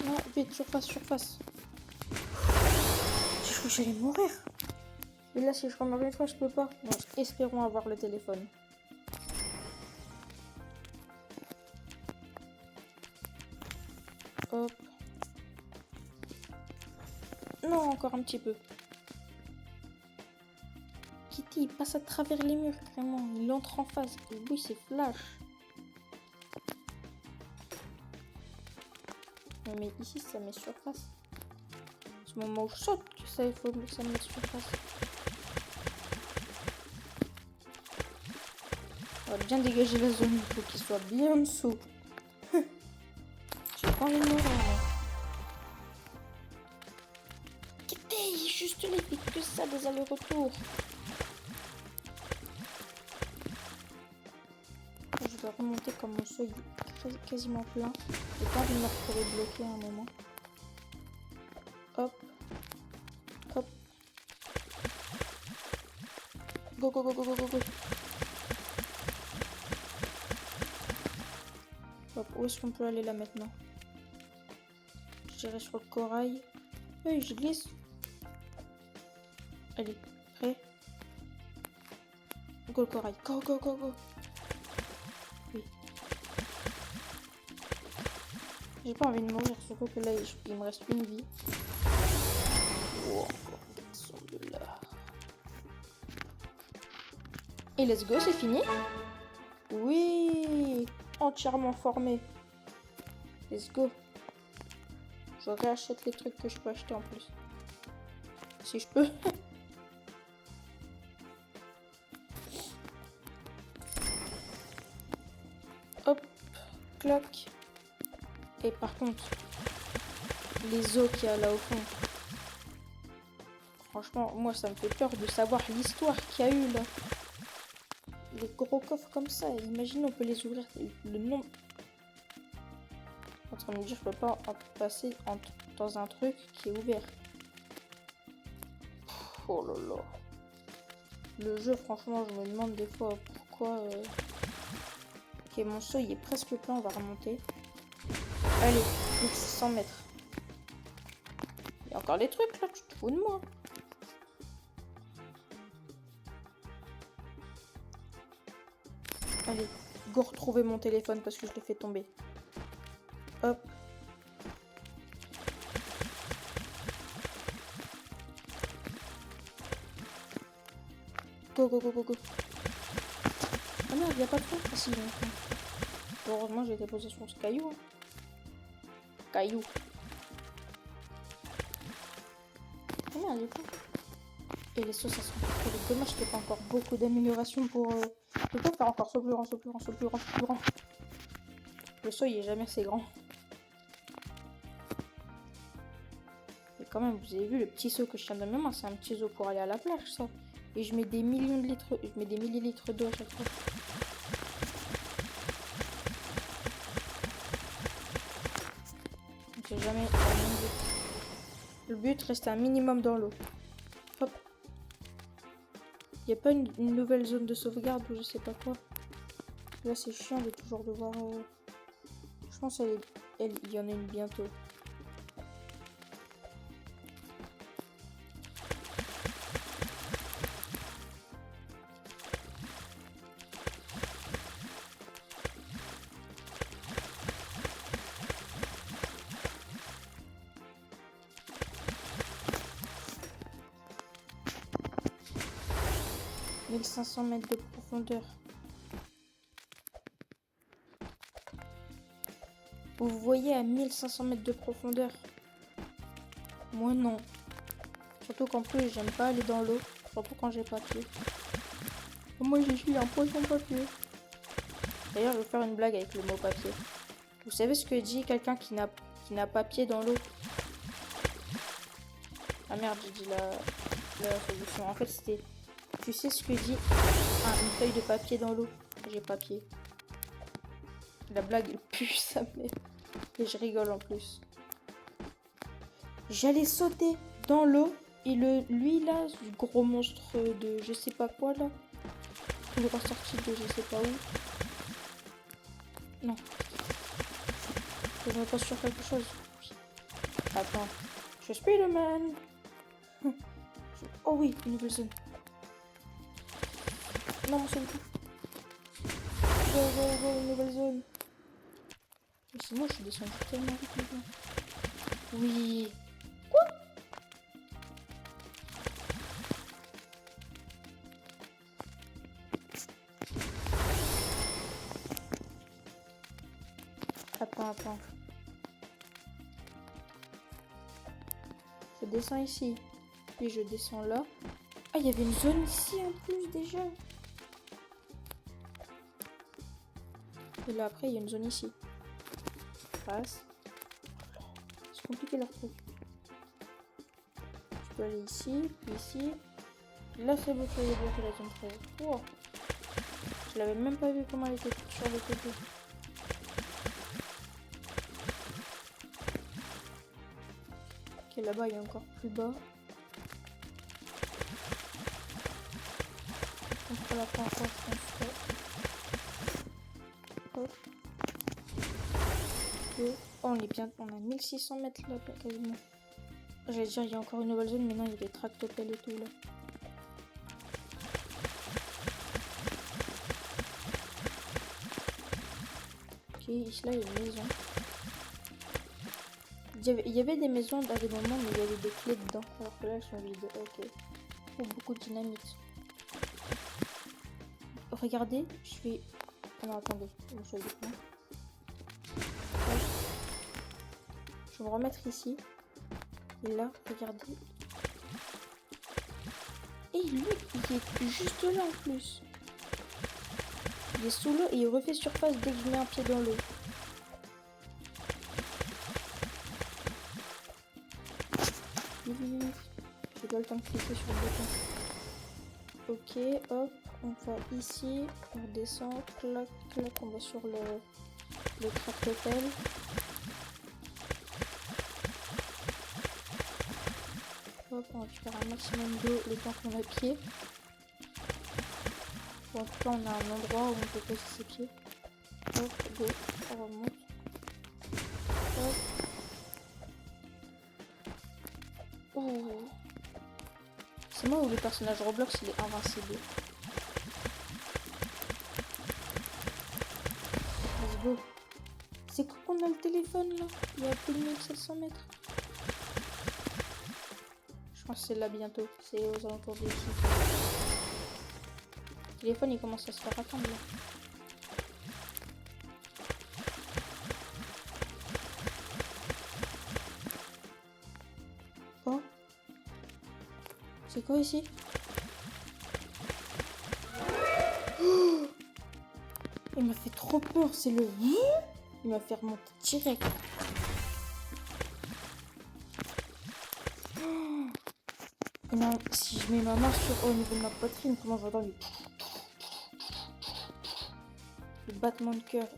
A: Non, vite, surface. Je crois que j'allais mourir. Et là, si je remeurs une fois, je peux pas. Bon, espérons avoir le téléphone. Hop. Non, encore un petit peu. Kitty, il passe à travers les murs, carrément. Il entre en face. Et oui, c'est flash. Mais ici, ça met surface. C'est au moment où je saute que ça, il faut que ça me mette surface. On va bien dégager la zone. Il faut qu'il soit bien en dessous. J'ai pas envie de mourir, là. Kitty, juste là, il fait que ça, des allers-retours. Je dois remonter comme mon seuil est quasiment plein. J'ai pas envie de me retrouver bloqué à un moment. Hop. Hop. Go, go, go, go, go, go, go. Hop, où est-ce qu'on peut aller là maintenant? J'irai sur le corail. Hey, je glisse. Allez, prêt? Go le corail. Go, go, go, go. Oui. J'ai pas envie de mourir, surtout que là, il me reste une vie. Oh, encore 400 $. Et let's go, c'est fini. Oui, entièrement formé. Let's go. Je réachète les trucs que je peux acheter en plus. Si je peux. Hop, clac. Et par contre, les os qu'il y a là au fond. Franchement, moi ça me fait peur de savoir l'histoire qu'il y a eu là. Les gros coffres comme ça, imagine on peut les ouvrir. Le nombre. En train de me dire, je peux pas en passer dans un truc qui est ouvert. Oh là là. Le jeu, franchement, je me demande des fois pourquoi. Ok, mon seuil est presque plein, on va remonter. Allez, plus de 600 mètres. Il y a encore des trucs là, tu te fous de moi. Allez, go retrouver mon téléphone parce que je l'ai fait tomber. Hop. Go, go, go, go, go. Ah merde, il n'y a pas de fond. Ah si, il y a un fond. Heureusement, j'ai été posé sur ce caillou. Caillou. Ah merde, il est fond. Et les sauces, elles sont trop dommage qu'il n'y ait pas encore beaucoup d'améliorations pour... Je peux faire encore ce plus grand, ce plus grand, ce plus grand, ce plus grand. Le seuil il est jamais assez grand. Et quand même, vous avez vu le petit seau que je tiens dans mes mains, c'est un petit seau pour aller à la plage, ça. Et je mets des millions de litres, je mets des millilitres d'eau à chaque fois. Donc c'est jamais le but reste un minimum dans l'eau. Hop. Il n'y a pas une nouvelle zone de sauvegarde ou je sais pas quoi. Là c'est chiant de toujours devoir... Je pense il y en a une bientôt. « 1500 mètres de profondeur. » Vous voyez à 1500 mètres de profondeur? Moi non. Surtout qu'en plus j'aime pas aller dans l'eau. Surtout quand j'ai pas pied. Moi je suis un poisson papier. D'ailleurs je vais faire une blague avec le mot papier. Vous savez ce que dit quelqu'un qui n'a pas pied dans l'eau? Ah merde, j'ai dit la solution. En fait c'était... Tu sais ce que dit une feuille de papier dans l'eau? J'ai pas pied. La blague elle pue sa mère. Et je rigole en plus. J'allais sauter dans l'eau et lui là, du gros monstre de je sais pas quoi là. Il est ressorti de je sais pas où. Non. Je me passe sur quelque chose. Attends. Je suis le man. Oh oui, une nouvelle zone. Non, c'est tout. Go, go, go, une nouvelle zone. Sinon, je suis descendue tellement vite maintenant. Oui. Attends. Je descends ici. Puis je descends là. Ah, il y avait une zone ici en plus déjà. Et là après, il y a une zone ici. Je passe. C'est compliqué leur truc. Je peux aller ici, puis ici. Là, c'est bloqué, il y a bloqué la zone 13. Wow. Je l'avais même pas vu comment elle était sur le côté. Ok, là-bas, il y a encore plus bas. Contre la fin, je pense. Hop. Oh, on est bien, on a 1600 mètres là, quasiment. J'allais dire, il y a encore une nouvelle zone, mais non, il y a des tractopelles et tout là. Ok, ici là, il y a une maison. Il y avait des maisons à des moments, mais il y avait des clés dedans. Alors que là, elles sont vides. Ok. Oh, beaucoup de dynamite. Regardez, je fais. Oh non, attendez, je me suis avec. Je vais me remettre ici. Et là, regardez. Et lui, il est juste là en plus. Il est sous l'eau et il refait surface dès que je mets un pied dans l'eau. J'ai pas le temps de cliquer sur le bouton. Ok, hop, on va ici, on descend, clac, clac, on va sur le tractopelle. Hop, on récupère un maximum d'eau le temps qu'on a pied. Bon, en tout cas, on a un endroit où on peut poser ses pieds. Hop, go, on remonte. Hop. Oh. C'est moi où le personnage Roblox il est invincible. Let's go. C'est quoi qu'on a le téléphone là? Il y a plus de 1700 mètres. Je pense que c'est là bientôt. C'est aux alentours de ici. Le téléphone il commence à se faire attendre là. Oh. C'est quoi ici? Oh, il m'a fait trop peur, c'est le... Il m'a fait remonter direct. Oh. Et non, si je mets ma main au niveau de ma poitrine, comment j'entends le battement de cœur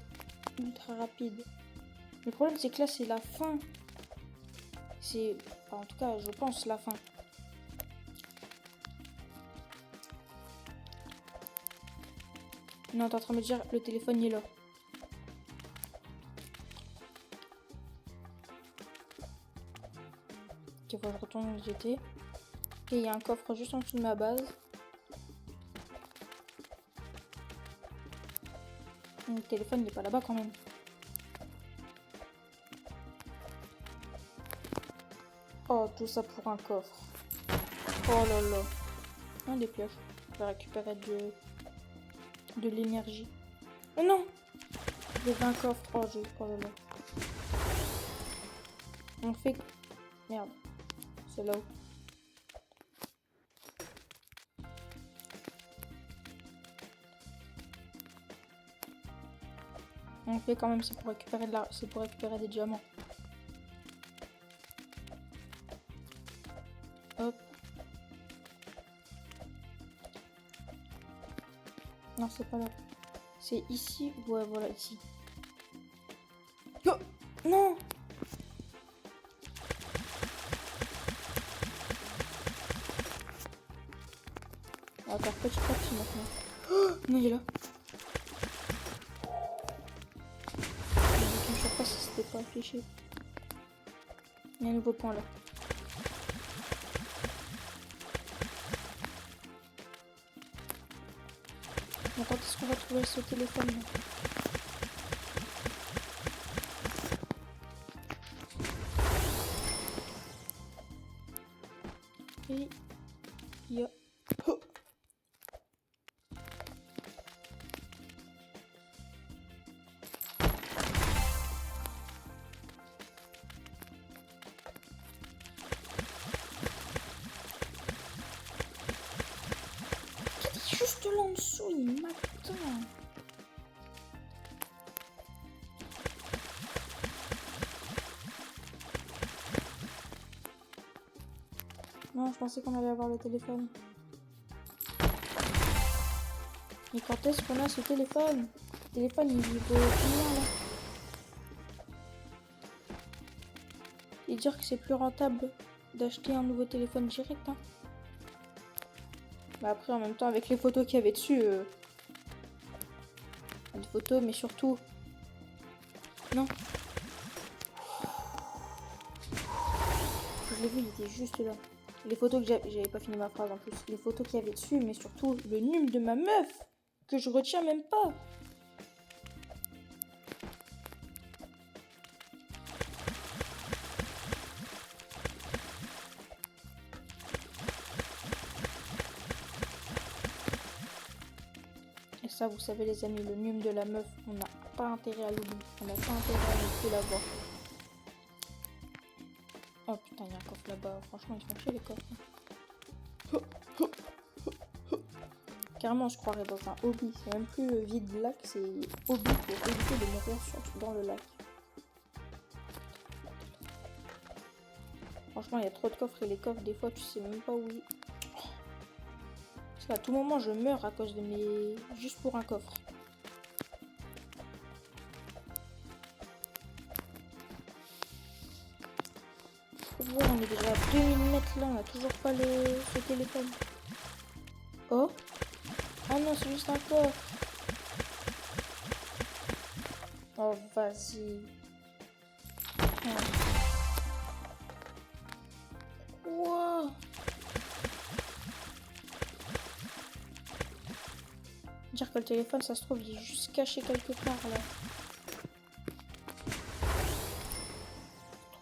A: ultra rapide. Le problème c'est que là c'est la fin. C'est... Enfin, en tout cas je pense la fin. Non, t'es en train de me dire le téléphone il est là. Ok, faut que je retourne où j'étais. Ok, il y a un coffre juste en dessous de ma base. Le téléphone il est pas là-bas quand même. Oh, tout ça pour un coffre. Oh là là. Un des pioches. Je vais récupérer de l'énergie. Oh non! Il y avait un coffre. Oh, oh là là. On fait... Merde. C'est là-haut. On fait quand même, c'est pour récupérer c'est pour récupérer des diamants. Hop. Non, c'est pas là. C'est ici. Ouais, voilà, ici. Oh non! On va faire petit à petit maintenant. Oh non, il est là. Je sais pas si c'était pas affiché. Il y a un nouveau point là. Mais quand est-ce qu'on va trouver ce téléphone là? Et il y a... Oh. Juste là en dessous, il m'attend. Non, je pensais qu'on allait avoir le téléphone. Mais quand est-ce qu'on a ce téléphone? Le téléphone, il vaut combien là? Et dire que c'est plus rentable d'acheter un nouveau téléphone direct. Hein. Bah après, en même temps, avec les photos qu'il y avait dessus, des photos, mais surtout... Non. Je l'ai vu, il était juste là. Les photos que j'avais pas fini ma phrase en plus. Les photos qu'il y avait dessus, mais surtout le num de ma meuf que je retiens même pas. Et ça, vous savez les amis, le num de la meuf, on n'a pas intérêt à l'oublier. On n'a pas intérêt à ne plus l'avoir. Oh putain, il y a un coffre là-bas. Franchement, ils font chier les coffres. Carrément, je croirais dans un hobby. C'est même plus vide lac, c'est hobby pour éviter de mourir dans le lac. Franchement, il y a trop de coffres et les coffres, des fois, tu sais même pas où ils... Parce qu'à tout moment, je meurs à cause de mes... Juste pour un coffre. Ouais, on est déjà à 2000 mètres là, on a toujours pas ce téléphone. Oh. Ah non, c'est juste un coffre. Oh, vas-y. Wow. Dire que le téléphone, ça se trouve, il est juste caché quelque part là.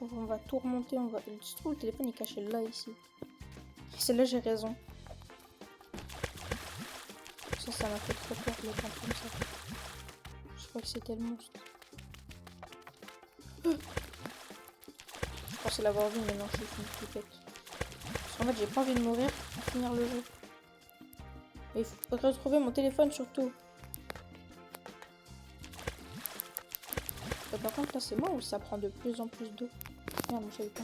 A: On va tout remonter, on va... Je trouve le téléphone est caché là, ici. Et c'est là j'ai raison. Ça m'a fait trop peur les temps comme ça. Je crois que c'était le monstre. Je pensais l'avoir vu, mais non, je suis une flippette. Parce qu'en fait, j'ai pas envie de mourir pour finir le jeu. Et il faut retrouver mon téléphone surtout. Et par contre, là, c'est moi ou ça prend de plus en plus d'eau? Merde, je savais pas.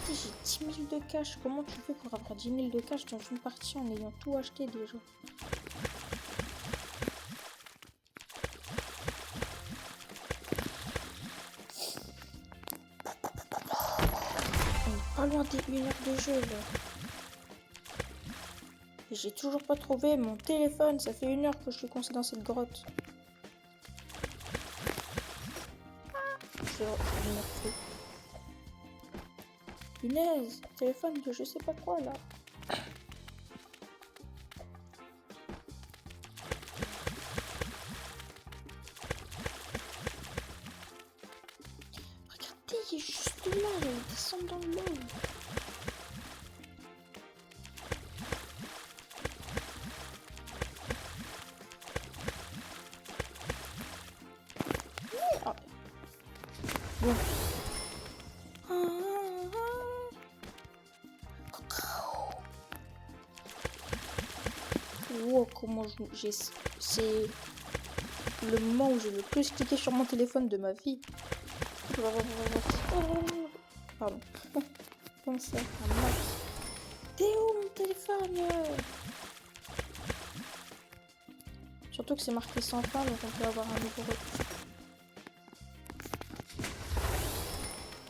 A: J'ai 10 000 de cash. Comment tu fais pour avoir 10 000 de cash dans une partie en ayant tout acheté déjà? On est pas loin des 1 heure de jeu là. Et j'ai toujours pas trouvé mon téléphone. Ça fait 1 heure que je suis coincée dans cette grotte. Je vais venir fou. Punaise, téléphone de je sais pas quoi là. Regardez, il est juste là, il descend dans l'eau. Bon. Wow, comment j'ai... C'est le moment où j'ai le plus cliqué sur mon téléphone de ma vie. Pardon. Comme ça, un max. T'es où mon téléphone? Surtout que c'est marqué sans fin, donc on peut avoir un nouveau retour.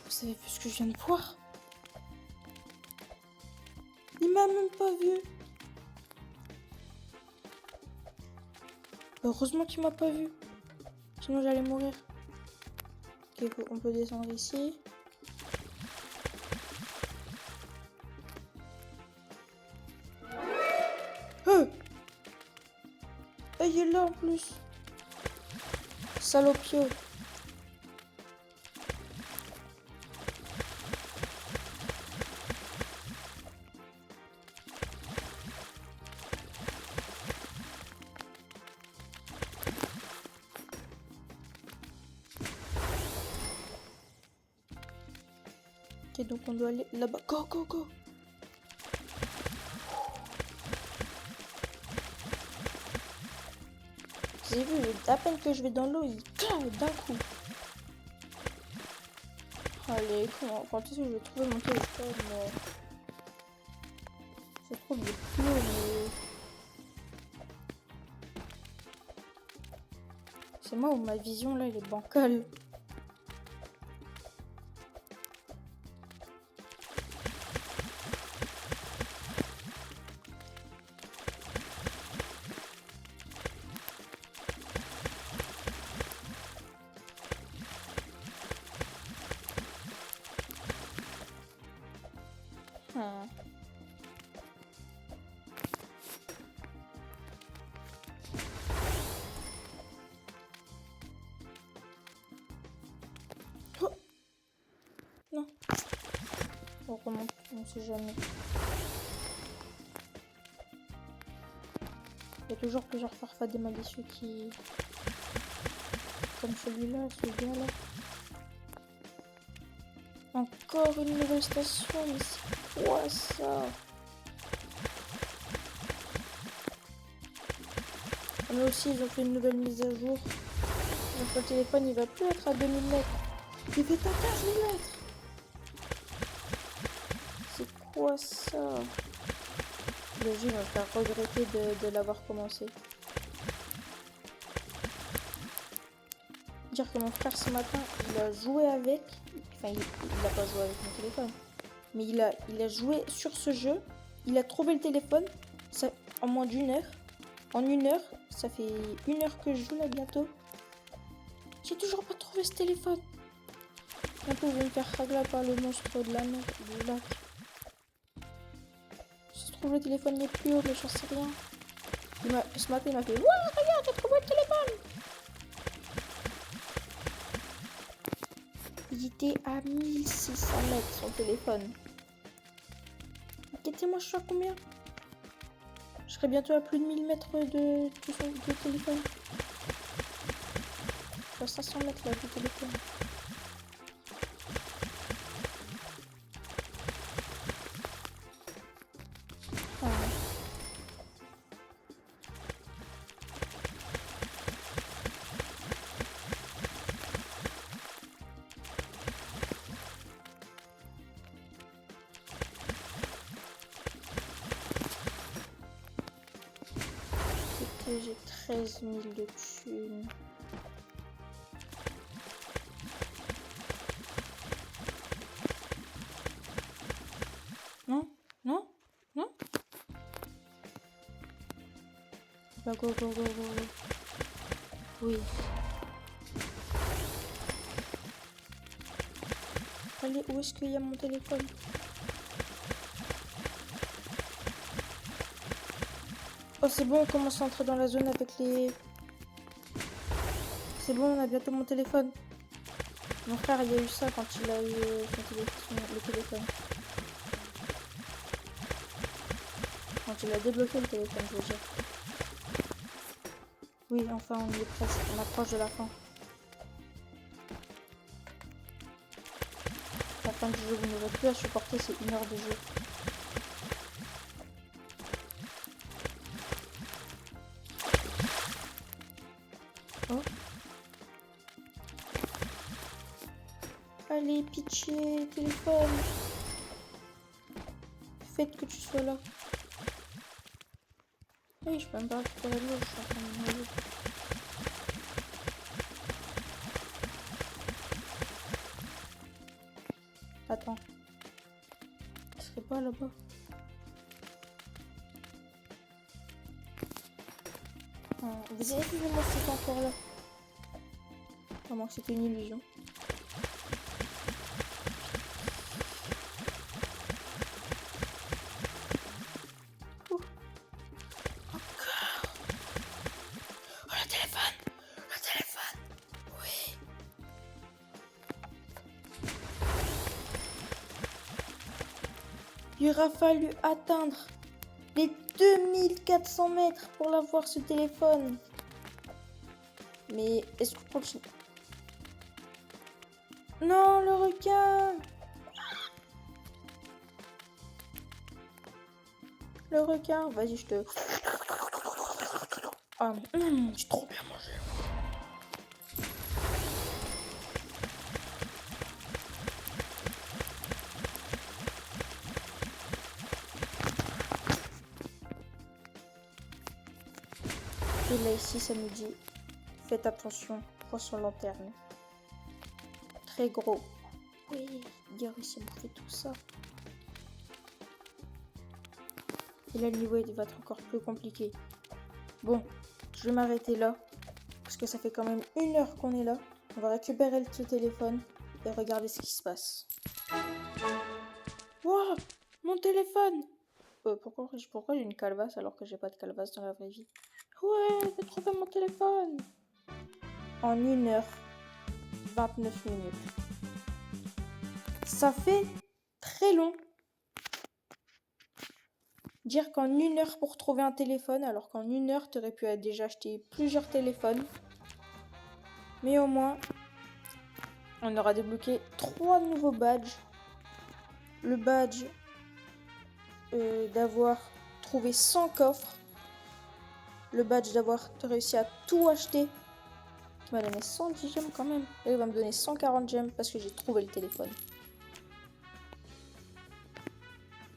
A: Vous savez plus ce que je viens de voir? Il m'a même pas vu. Heureusement qu'il m'a pas vu. Sinon j'allais mourir. Ok, on peut descendre ici. Il est là en plus. Salopio. Ok, donc on doit aller là-bas. Go, go, go. J'ai vu, à peine que je vais dans l'eau, il claque d'un coup. Allez, quand est-ce que je vais trouver mon téléphone? Je trouve des plots, mais... C'est moi où ma vision, là, elle est bancale. Oh non. On remonte, on sait jamais. Il y a toujours plusieurs farfadets malicieux qui... Comme celui-là, ce gars-là. Encore une nouvelle station, mais c'est quoi ça? Mais aussi, ils ont fait une nouvelle mise à jour. Donc le téléphone, il va plus être à 2000 mètres. Il va être à 15 000 mètres. C'est quoi ça? Le jeu va me faire regretter de l'avoir commencé. Dire que mon frère ce matin, il a joué avec. Enfin, il n'a pas joué avec mon téléphone. Mais il a joué sur ce jeu. Il a trouvé le téléphone. Ça, en moins d'une heure. En une heure. Ça fait 1 heure que je joue là bientôt. J'ai toujours pas trouvé ce téléphone. Bientôt, je vais me faire ragler par le monstre de la mer, du lac. Si je trouve le téléphone n'est plus haut, mais j'en sais rien. Ce matin, il m'a fait « Ouais, regarde, j'ai trouvé le téléphone !» Il était à 1600 mètres, son téléphone. Inquiétez-moi, je suis à combien? Je serai bientôt à plus de 1000 mètres de téléphone. Je suis à 500 mètres là, du téléphone. Ah. J'ai 13 000 de thunes. Non? Non? Non? Bah go, go, go, go. Oui. Allez, où est-ce qu'il y a mon téléphone? Oh, c'est bon, on commence à entrer dans la zone avec les... C'est bon, on a bientôt mon téléphone. Mon frère, il y a eu ça quand il a eu le téléphone. Quand il a débloqué le téléphone, je veux dire. Oui, enfin, on y est presque. On approche de la fin. La fin du jeu, vous n'aurez plus à supporter ces 1 heure de jeu. Oh. Allez, pitié, téléphone. Faites que tu sois là. Oui, je peux même pas récupérer l'eau, je suis en train de me noyer. Attends. Il serait pas là-bas? Vous avez vu moi c'était encore là? Comment que c'était une illusion? Il aura fallu atteindre les 2400 mètres pour l'avoir ce téléphone. Mais est-ce qu'on continue? Non, le requin! le requin. Vas-y, je te... Ah, j'ai trop bien mangé. Et là, ici, ça nous dit, faites attention, poisson lanterne. Très gros. Oui, il a réussi à bouffer tout ça. Et là, le niveau il va être encore plus compliqué. Bon, je vais m'arrêter là. Parce que ça fait quand même 1 heure qu'on est là. On va récupérer ce téléphone et regarder ce qui se passe. Wow, mon téléphone! Pourquoi j'ai une calvasse alors que j'ai pas de calvasse dans la vraie vie? Ouais, j'ai trouvé mon téléphone! En 1 heure, 29 minutes. Ça fait très long. Dire qu'en 1 heure pour trouver un téléphone, alors qu'en 1 heure, tu aurais pu déjà acheter plusieurs téléphones. Mais au moins, on aura débloqué 3 nouveaux badges. Le badge d'avoir trouvé 100 coffres. Le badge d'avoir réussi à tout acheter. Qui m'a donné 110 gemmes quand même. Et il va me donner 140 gemmes parce que j'ai trouvé le téléphone.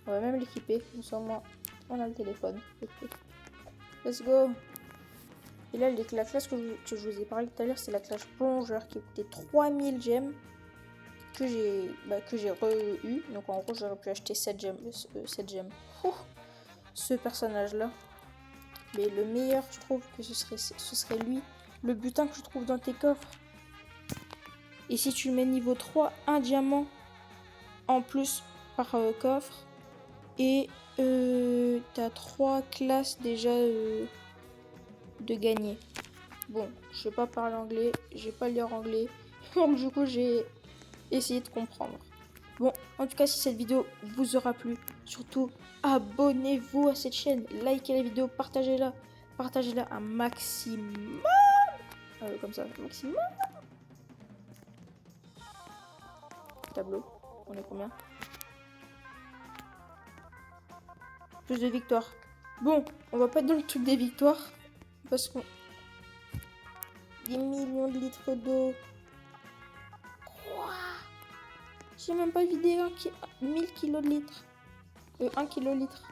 A: On va même l'équiper. Comme ça, au moins, on a le téléphone. Let's go. Et là, la classe que je vous ai parlé tout à l'heure, c'est la classe plongeur qui coûtait 3000 gemmes. Que j'ai re-eu. Donc en gros, j'aurais pu acheter 7 gemmes. 7 gemmes. Ce personnage-là. Mais le meilleur, je trouve que ce serait lui. Le butin que je trouve dans tes coffres. Et si tu mets niveau 3, un diamant en plus par coffre. Et t'as 3 classes déjà de gagner. Bon, je sais pas parler anglais, j'ai pas lire anglais. Donc du coup, j'ai essayé de comprendre. Bon, en tout cas, si cette vidéo vous aura plu, surtout abonnez-vous à cette chaîne, likez la vidéo, partagez-la. Partagez-la un maximum. Comme ça, maximum. Tableau, on est combien? Plus de victoires. Bon, on va pas être dans le truc des victoires. Parce qu'on... Des millions de litres d'eau. Quoi? J'ai même pas vidé 1000 kilos de litres. 1 kilolitre.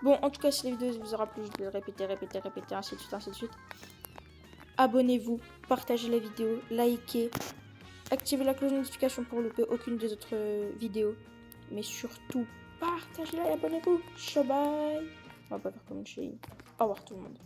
A: Bon, en tout cas, si la vidéo vous aura plu, je vais le répéter, ainsi de suite, ainsi de suite. Abonnez-vous, partagez la vidéo, likez, activez la cloche de notification pour louper aucune des autres vidéos. Mais surtout, partagez-la et abonnez-vous. Bye bye. On va pas faire comme une chérie. Au revoir tout le monde.